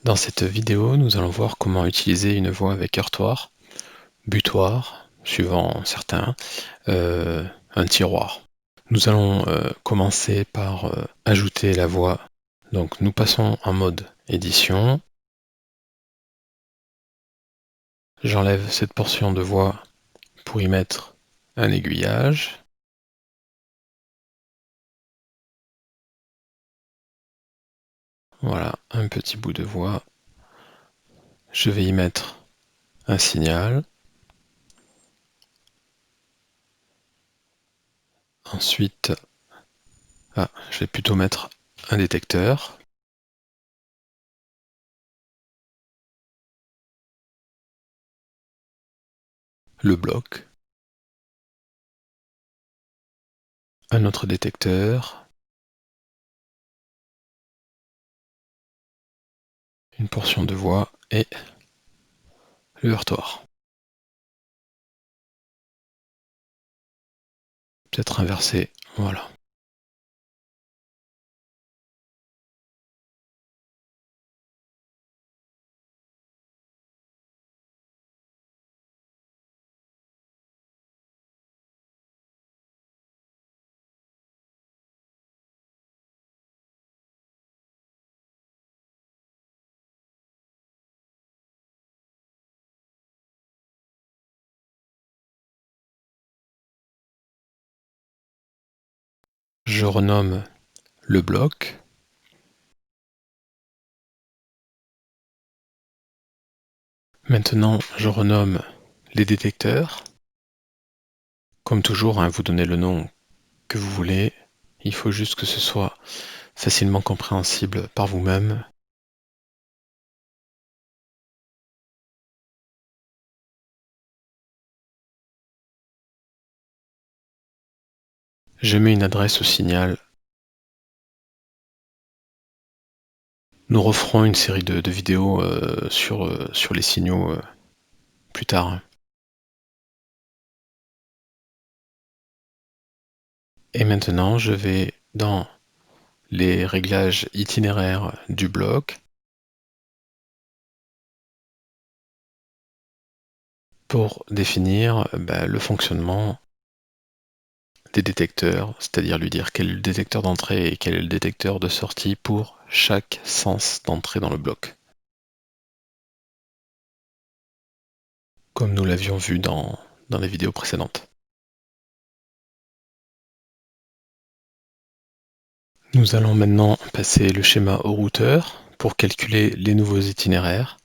Dans cette vidéo, nous allons voir comment utiliser une voie avec heurtoir, butoir, suivant certains, un tiroir. Nous allons commencer par ajouter la voie. Donc nous passons en mode édition. J'enlève cette portion de voie pour y mettre un aiguillage. Voilà, un petit bout de voie. Je vais y mettre un signal. Ensuite, je vais plutôt mettre un détecteur. Le bloc. Un autre détecteur. Une portion de voie et le heurtoir. Peut-être inversé, voilà. Je renomme le bloc. Maintenant, je renomme les détecteurs. Comme toujours, vous donnez le nom que vous voulez. Il faut juste que ce soit facilement compréhensible par vous-même. Je mets une adresse au signal. Nous referons une série de vidéos sur les signaux plus tard. Et maintenant, je vais dans les réglages itinéraires du bloc pour définir le fonctionnement des détecteurs, c'est-à-dire lui dire quel est le détecteur d'entrée et quel est le détecteur de sortie pour chaque sens d'entrée dans le bloc. Comme nous l'avions vu dans les vidéos précédentes. Nous allons maintenant passer le schéma au routeur pour calculer les nouveaux itinéraires.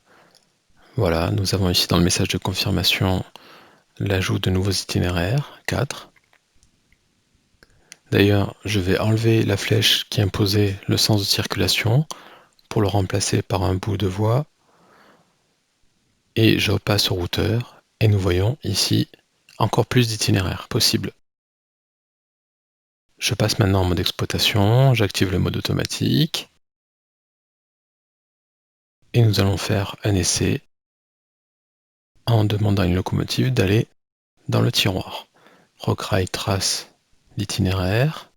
Voilà, nous avons ici dans le message de confirmation l'ajout de nouveaux itinéraires, 4. D'ailleurs, je vais enlever la flèche qui imposait le sens de circulation pour le remplacer par un bout de voie. Et je repasse au routeur et nous voyons ici encore plus d'itinéraires possibles. Je passe maintenant en mode exploitation, j'active le mode automatique et nous allons faire un essai en demandant à une locomotive d'aller dans le tiroir. Rockrail trace l'itinéraire.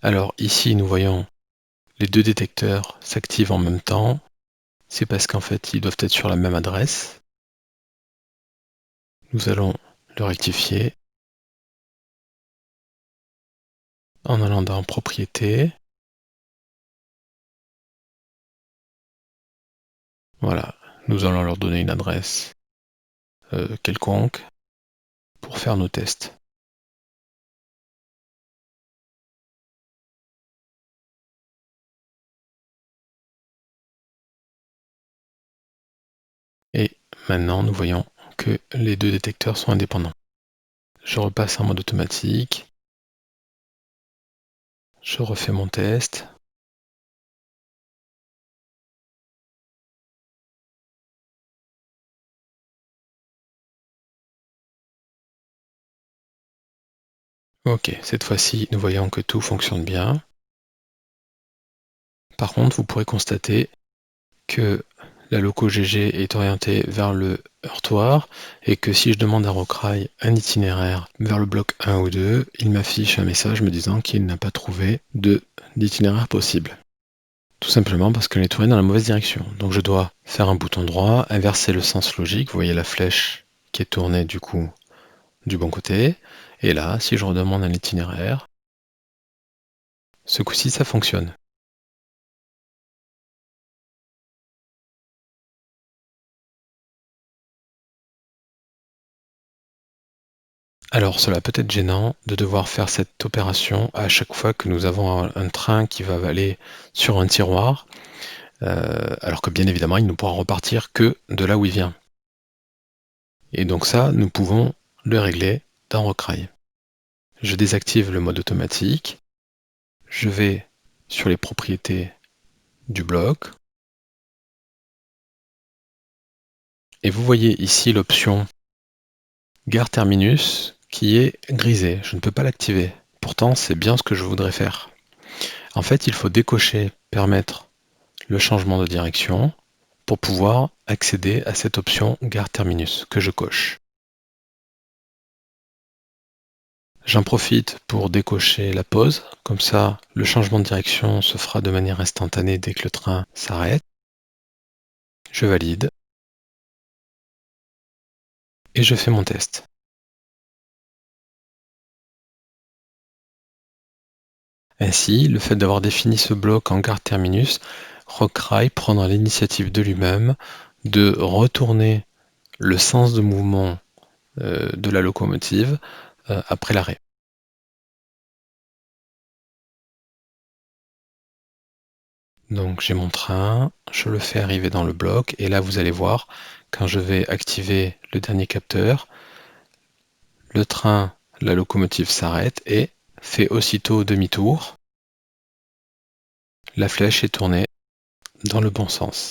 Alors ici nous voyons les deux détecteurs s'activent en même temps. C'est parce qu'en fait ils doivent être sur la même adresse. Nous allons le rectifier en allant dans Propriétés. Voilà, nous allons leur donner une adresse quelconque pour faire nos tests. Et maintenant, nous voyons que les deux détecteurs sont indépendants. Je repasse en mode automatique. Je refais mon test. Ok, cette fois-ci, nous voyons que tout fonctionne bien. Par contre, vous pourrez constater que la loco GG est orientée vers le heurtoir et que si je demande à Rockrail un itinéraire vers le bloc 1 ou 2, il m'affiche un message me disant qu'il n'a pas trouvé d'itinéraire possible. Tout simplement parce qu'elle est tournée dans la mauvaise direction. Donc je dois faire un bouton droit, inverser le sens logique. Vous voyez la flèche qui est tournée du coup du bon côté. Et là, si je redemande un itinéraire, ce coup-ci ça fonctionne. Alors cela peut être gênant de devoir faire cette opération à chaque fois que nous avons un train qui va aller sur un tiroir, alors que bien évidemment il ne pourra repartir que de là où il vient. Et donc ça, nous pouvons le régler dans Recrail. Je désactive le mode automatique, je vais sur les propriétés du bloc, et vous voyez ici l'option Gare Terminus qui est grisée. Je ne peux pas l'activer. Pourtant, c'est bien ce que je voudrais faire. En fait, il faut décocher Permettre le changement de direction pour pouvoir accéder à cette option Gare Terminus que je coche. J'en profite pour décocher la pause, comme ça le changement de direction se fera de manière instantanée dès que le train s'arrête. Je valide et je fais mon test. Ainsi, le fait d'avoir défini ce bloc en gare terminus, Rockrail prendra l'initiative de lui-même de retourner le sens de mouvement de la locomotive après l'arrêt. Donc j'ai mon train, je le fais arriver dans le bloc et là vous allez voir, quand je vais activer le dernier capteur, le train, la locomotive s'arrête et fait aussitôt demi-tour. La flèche est tournée dans le bon sens.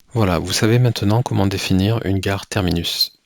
Voilà, vous savez maintenant comment définir une gare terminus.